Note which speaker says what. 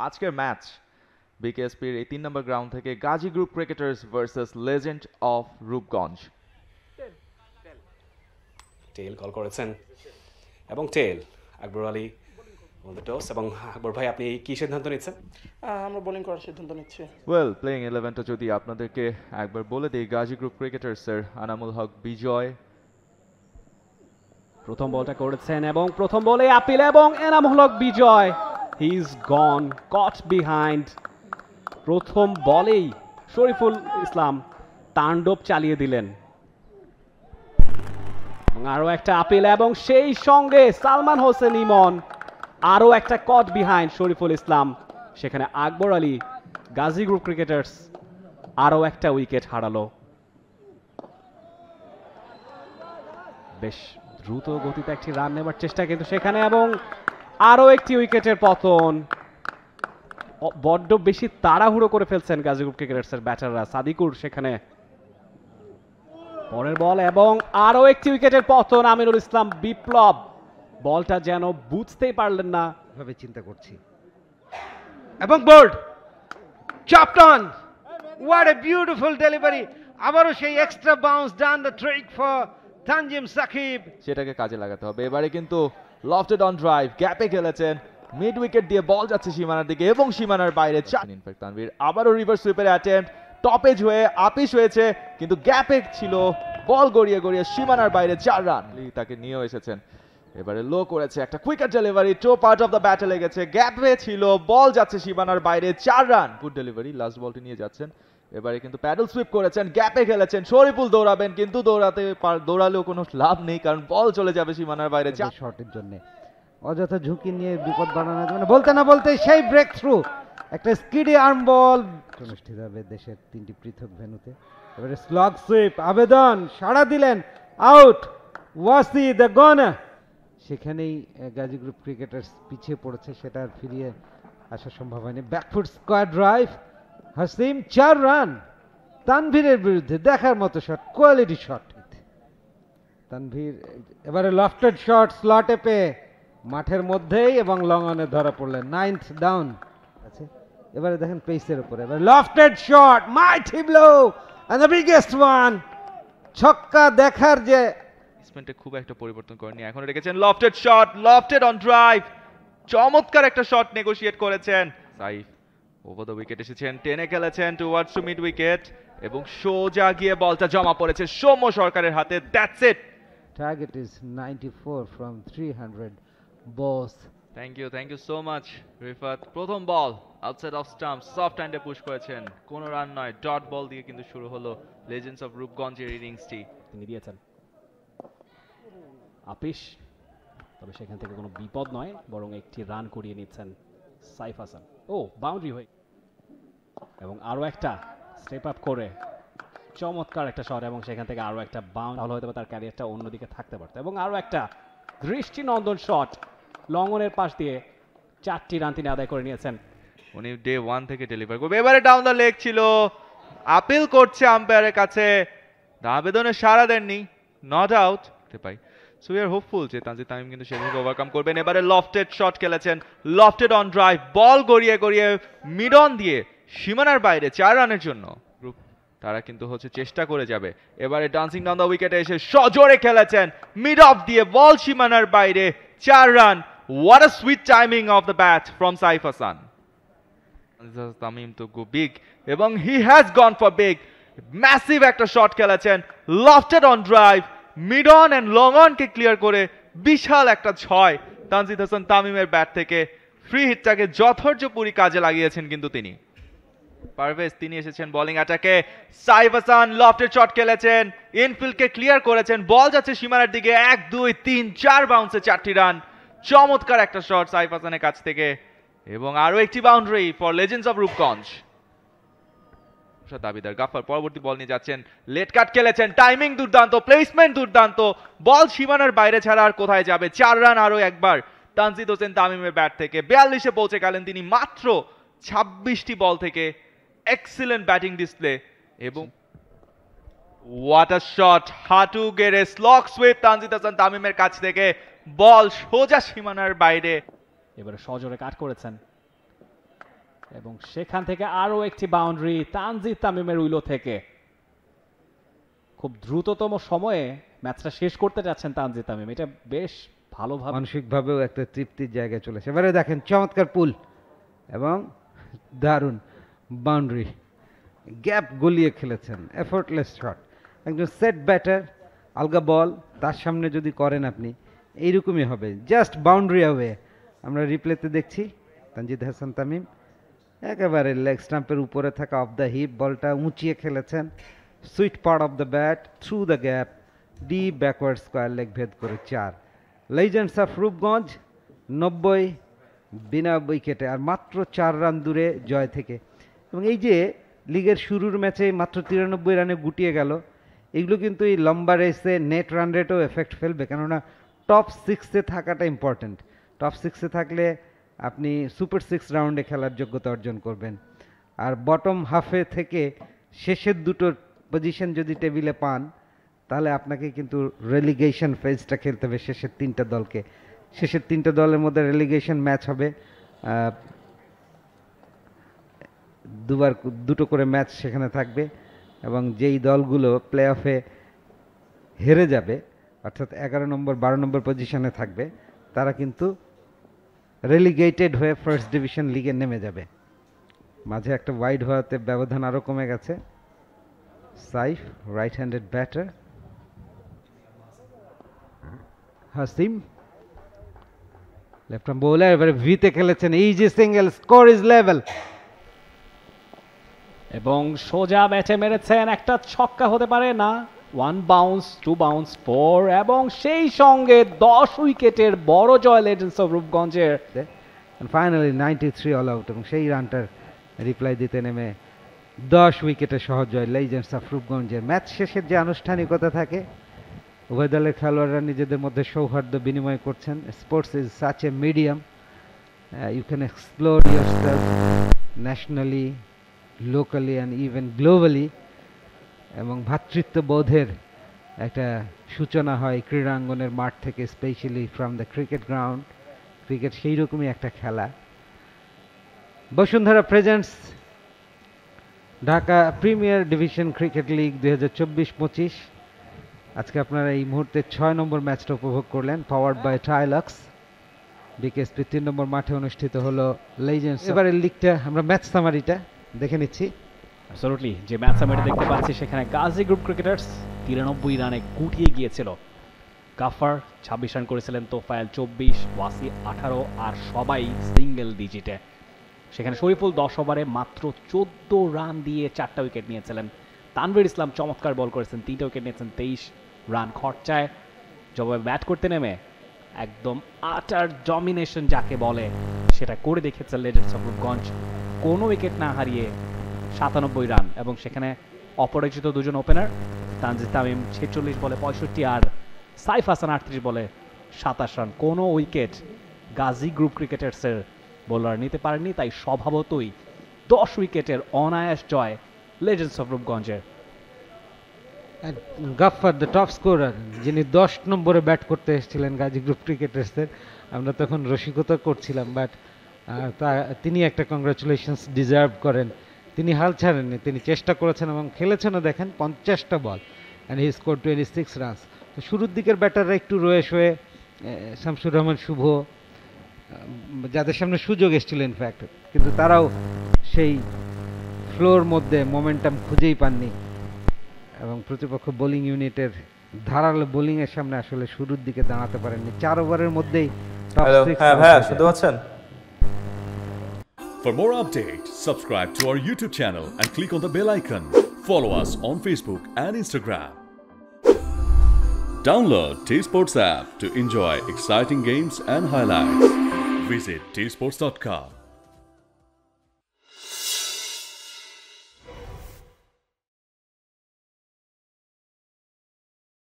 Speaker 1: আজকের ম্যাচ বিকেএসপির এই 3 number ground থেকে Gazi group cricketers versus legend of Rupganj.
Speaker 2: Tail call করেছেন এবং tail Akbar Ali won the toss. এবং আকবর ভাই, আপনি কি সিদ্ধান্ত নিচ্ছেন?
Speaker 3: আমরা বোলিং করার সিদ্ধান্ত নিচ্ছি।
Speaker 1: ওয়েল, প্লেইং 11টা যদি আপনাদেরকে একবার বলে দিই, গাজী গ্রুপ ক্রিকেটার্সের আনামুল হক বিজয়
Speaker 4: প্রথম বলটা করেছেন এবং প্রথম বলে আপিল এবং Enamul Haque Bijoy he is gone caught behind. প্রথম বলেই শরীফুল ইসলাম তাণ্ডব চালিয়ে দিলেন এবং আরো একটা আপিল এবং সেই সঙ্গে সালমান হোসেন ইমন আরো একটা কট বিহাইন্ড শরীফুল ইসলাম। সেখানে আকবর আলী গাজী গ্রুপ ক্রিকেটার্স আরো একটা উইকেট হারালো। বেশ দ্রুত গতিতে একটি রান নেবার চেষ্টা কিন্তু সেখানে, এবং আরো একটি উইকেটের পতন। বড্ড বেশি তাড়াহুড়ো করে ফেলছেন গাজী গ্রুপ ক্রিকেটার্সের ব্যাটাররা। সাদিকুর সেখানে পরের বল এবং আরো একটি উইকেটের পতন। আমিনুল ইসলাম বিপ্লব বলটা যেন বুঝতেই পারলেন না,
Speaker 5: ভাবে চিন্তা করছি এবং বোল্ড চাপটন, হোয়াট এ বিউটিফুল ডেলিভারি। আবারও সেই extra bounce done the trick for Tanzim Sakib.
Speaker 1: সেটাকে কাজে লাগাতে হবে। এবারে কিন্তু লফটেড অন ড্রাইভ, গ্যাপে খেলেছেন, মিড উইকেট দিয়ে বল যাচ্ছে সীমানার দিকে এবং সীমানার বাইরে। ইনফ্যাক্ট তানভীর আবারও রিভার্স সুইপের অ্যাটেম্প্ট, টপেজ হয়ে আপিস হয়েছে কিন্তু গ্যাপে ছিল, বল গড়িয়ে গড়িয়ে সীমানার বাইরে 4 রান। তাকে নিয়েও এসেছেন, এবারে লো করেছে, একটা quicker delivery, to part of the ব্যাটে লেগেছে, গ্যাপে ছিল, বল যাচ্ছে সীমানার বাইরে, 4 রান। গুড ডেলিভারি, লাস্ট বলটি নিয়ে যাচ্ছেন। এবারে কিন্তু প্যাডেল সুইপ করেছেন, গ্যাপে খেলেছেন, শরীফুল দৌড়াবেন কিন্তু দৌড়ালেও কোনো লাভ নেই, কারণ বল চলে যাবে সীমানার বাইরে।
Speaker 5: শর্টের জন্য অযথা ঝুঁকি নিয়ে বিপদ বানানো যাবে না। বলতে না বলতে সেই ব্রেক থ্রু, একটা স্কিডি আর্ম বল অনুষ্ঠিত হবে দেশের 3টি পৃথক ভেন্যুতে। এবারে স্লগ সুইপ, আবেদন সাড়া দিলেন, আউট ওয়াসি দ্য গনার। সেখানেই গাজী গ্রুপ ক্রিকেটার্স পিছিয়ে পড়েছে, সেটা আর ফিরিয়ে আসার সম্ভব হয়নি। Backfoot square drive, Hasim 4 run. তানভীরের বিরুদ্ধে দেখার মতো শট, কোয়ালিটি শট। তানভীর এবারে লফটেড শট স্লটে পেয়ে মাঠের মধ্যেই এবং লং অনে ধরা পড়লেন। 9th ডাউন আছে। এবারে দেখেন পেসের উপরে, এবারে lofted shot, mighty blow and the biggest one. ছক্কা দেখার যে
Speaker 1: ব্যাটসম্যানটা খুব একটা পরিবর্তন করেনি, এখনো রেখেছেন lofted shot, lofted on drive, চমৎকার একটা শট নেগোশিয়েট করেছেন সাইফ। ওভার দ্য উইকেট এসেছেন, টেনে খেলেছেন টুয়ার্ডস টু মিড উইকেট এবং সোজা গিয়ে বলটা জমা পড়েছে সৌম্য সরকারের হাতে। That's it.
Speaker 5: Target is 94 from 300 boss.
Speaker 1: Thank you so much Rifat. প্রথম ball outside off stump, soft হ্যান্ডে পুশ করেছেন, কোনো রান নয়, ডট বল দিয়ে কিন্তু শুরু হলো লেজেন্ডস অফ রূপগঞ্জের ইনিংসটি।
Speaker 4: তিনি দিয়েছেন আপিস, তবে সেখান থেকে কোনো বিপদ নয়, বরং একটি রান করিয়ে নিচ্ছেন সাইফ হাসান। ও বাউন্ডারি হয়ে, এবং আরো একটা স্টেপ আপ করে চমৎকার একটা শট, এবং সেখান থেকে আরো একটা বাউন্ড, তাহলে হয়তো তার ক্যারিয়ারটা অন্যদিকে থাকতে পারত। এবং আরো একটা দৃষ্টিনন্দন শট লঙ্গনের পাশ দিয়ে 4টি রান তিনি আদায় করে নিয়েছেন।
Speaker 1: উনি ডে 1 থেকে ডেলিভার করবে। এবারে ডাউন দ্য লেগ ছিল, আপিল করছে আম্পায়ারের কাছে, আবেদনে সাড়া দেননি, not out pi. So we are hopeful যে তানজিদ তামিম কিন্তু সেটাকে ওভারকাম করবেন। এবারে লফটেড শট খেলেছেন, লফটেড অন ড্রাইভ, বল গড়িয়ে গড়িয়ে মিড অন দিয়ে সীমানার বাইরে 4 রানের জন্য তারা কিন্তু চেষ্টা করে যাবে। এবারে ডান্সিং ডাউন দ্য উইকেটে এসে সজোরে খেলেছেন, মিড অফ দিয়ে বল সীমানার বাইরে, 4 run. What a sweet timing of the bat from Saif Hasan. Tamim to go big এবং he has gone for big. Massive একটা শট খেলেছেন, lofted on drive, mid on and long on কে ক্লিয়ার করে বিশাল একটা 6 তানজিদ হাসান তামিমের ব্যাট থেকে। ফ্রি হিটটাকে যথার্থপূর্ণ কাজে লাগিয়েছেন কিন্তু তিনি। পারভেজ তিনি এসেছেন বোলিং অ্যাটাকে, সাইফ হাসান লফটেড শট খেলেছেন, ইনফিল্ডকে ক্লিয়ার করেছেন, বল যাচ্ছে সীমানার দিকে, 1 2 3 4 বাউন্সে 4টি রান। চমৎকার একটা শট সাইফ হাসানের কাছ থেকে, এবং আরো একটি boundary for legends of Rupganj. দাবিদার গাফার পরবর্তী বল নিয়ে যাচ্ছেন, লেট কাট খেলেছেন, টাইমিং দুর্দান্ত, প্লেসমেন্ট দুর্দান্ত, বল সীমানার বাইরে ছাড়া আর কোথায় যাবে। 4 রান আরো একবার তানজিদ হোসেন তামিমের ব্যাট থেকে। 42-এ পৌঁছে গেলেন তিনি মাত্র 26টি বল থেকে। এক্সিলেন্ট ব্যাটিং ডিসপ্লে এবং হোয়াট আ শট, হাঁটু গেড়ে স্লগ সুইপ তানজিদ হাসান তামিমের কাছ থেকে, বল সোজা সীমানার বাইরে।
Speaker 4: এবারে সজোরে কাট করেছেন এবং সেখান থেকে আরো একটি বাউন্ডারি তানজিদ তামিমের উইলো থেকে। খুব দ্রুততম সময়ে ম্যাচটা শেষ করতে যাচ্ছেন তানজিদ তামিম, এটা বেশ ভালোভাবে
Speaker 5: মানসিকভাবেও একটা তৃপ্তির জায়গায় চলেছে। এবারে দেখেন চমৎকার পুল এবং দারুণ বাউন্ডারি, গ্যাপ গলিয়ে খেলেছেন, এফোর্টলেস শট। একজন সেট ব্যাটার, আলগা বল তার সামনে যদি করেন আপনি এইরকমই হবে, জাস্ট বাউন্ডারি অ্যাওয়ে। আমরা রিপ্লেতে দেখছি তানজিদ হাসান তামিম একেবারে লেগ স্টাম্পের উপরে থাকা অফ দ্য হিপ বলটা উঁচিয়ে খেলেছেন, sweet part of the bat through the gap, deep backward square leg ভেদ করে 4। লেজেন্ডস অফ রূপগঞ্জ 90 বিনা উইকেটে আর মাত্র 4 রান দূরে জয় থেকে। এবং এই যে লিগের শুরুর ম্যাচে মাত্র 93 রানে গুটিয়ে গেল, এগুলো কিন্তু এই লম্বা রেসে নেট রান রেটও এফেক্ট ফেলবে, কেননা টপ 6-এ থাকাটা ইম্পর্ট্যান্ট। টপ 6-এ থাকলে আপনি সুপার 6 রাউন্ডে খেলার যোগ্যতা অর্জন করবেন। আর বটম হাফে থেকে শেষের দুটো পজিশন যদি টেবিলে পান, তাহলে আপনাকে কিন্তু রেলিগেশন ফেজটা খেলতে হবে শেষের 3টা দলকে। শেষের 3টে দলের মধ্যে রেলিগেশন ম্যাচ হবে, দুটো করে ম্যাচ সেখানে থাকবে, এবং যেই দলগুলো প্লে অফে হেরে যাবে অর্থাৎ 11 নম্বর 12 নম্বর পজিশনে থাকবে, তারা কিন্তু রেলিগেটেড হয়ে ফার্স্ট ডিভিশন লিগে নেমে যাবে। মাঝে একটা ওয়াইড হওয়াতে ব্যবধান আরও কমে গেছে। Saif right handed batter, Hasim left arm bowler, এবারে ভিতে খেলেছেন, easy single, score is level.
Speaker 4: এবং সোজা ব্যাটে মেরেছেন, একটা ছক্কা হতে পারে না, 1 বাউন্স 2 বাউন্স 4, এবং সেই সঙ্গে 10 উইকেটের বড় জয় লেজেন্ডস অফ রূপগঞ্জের।
Speaker 5: ফাইনালি 93 অল আউট, এবং সেই রানটার রিপ্লাই দিতে নেমে 10 উইকেটের সহজ জয় লেজেন্ডস অফ রূপগঞ্জের। ম্যাচ শেষের যে আনুষ্ঠানিকতা থাকে, উভয় দলের খেলোয়াড়রা নিজেদের মধ্যে সৌহার্দ্য বিনিময় করছেন। Sports is such a medium, you can explore yourself nationally, locally and even globally, এবং ভ্রাতৃত্ববোধের একটা সূচনা হয় ক্রীড়াঙ্গনের মাঠ থেকে, specially from the cricket ground. Cricket সেই রকমই একটা খেলা। Bashundhara presents Dhaka premier division cricket league 2024-25। আজকে আপনারা এই মুহূর্তে 6 নম্বর ম্যাচটা উপভোগ করলেন, পাওয়ার্ড বাই টাইলক্স। বিকেএসপি 3 নম্বর মাঠে অনুষ্ঠিত হলো লেজেন্ডস। এবারের লিগটা আমরা ম্যাচ সামারিটা দেখে নিচ্ছি।
Speaker 4: অ্যাবসলিউটলি, যে ম্যাচ আমরা দেখতে পাচ্ছি সেখানে গাজী গ্রুপ ক্রিকেটার্স 93 রানে গুটিয়ে গিয়েছিল। গাফার 26 রান করেছিলেন, তোফায়েল 24, ওয়াসি 18, আর সবাই সিঙ্গেল ডিজিটে। সেখানে শরীফুল 10 ওভারে মাত্র 14 রান দিয়ে 4টা উইকেট নিয়েছিলেন। তানভীর ইসলাম চমৎকার বল করেছেন, 3টা উইকেট নিয়েছেন 23 রান খরচায়। জবাবে ব্যাট করতে নেমে একদম আটার ডমিনেশন যাকে বলে সেটা করে দেখেছেন লেজেন্ডস অফ রূপগঞ্জ, কোনো উইকেট না হারিয়ে 97 রান। এবং সেখানে অপরাজিত দুজন ওপেনার, তানজিদ তামিম 46 বলে 65 আর সাইফ হাসান 38 বলে 27 রান। কোনো উইকেট গাজী গ্রুপ ক্রিকেটার্সের বোলার নিতে পারেননি, তাই স্বভাবতই 10 উইকেটের অনায়াস জয় লেজেন্ডস অফ রূপগঞ্জের।
Speaker 5: গাফফার দ্য টপ স্কোরার, যিনি 10 নম্বরে ব্যাট করতে এসেছিলেন গাজী গ্রুপ ক্রিকেটার্সের, আমরা তখন রসিকতা করছিলাম, বাট তিনি একটা কংগ্রাচুলেশনস ডিজার্ভ করেন। তিনি হাল ছাড়েননি, তিনি চেষ্টা করেছেন এবং খেলেছেনও। দেখেন 50টা ball and he score 26 runs. তো শুরুর দিকের ব্যাটাররা একটু রয়ে শোয়ে, শামসুর রহমান শুভ, যাদের সামনে সুযোগ এসেছিল ইনফ্যাক্ট, কিন্তু তারাও সেই ফ্লোর মধ্যে মোমেন্টাম খুঁজেই পাননি, এবং প্রতিপক্ষ বোলিং ইউনিটের ধারালো বোলিংয়ের সামনে আসলে শুরুর দিকে দাঁড়াতে পারেননি। 4 ওভারের মধ্যেই টপ 6।
Speaker 6: হ্যাঁ শুনতে পাচ্ছেন?
Speaker 7: For more updates, subscribe to our YouTube channel and click on the bell icon. Follow us on Facebook and Instagram. Download T-Sports app to enjoy exciting games and highlights. Visit tsports.com.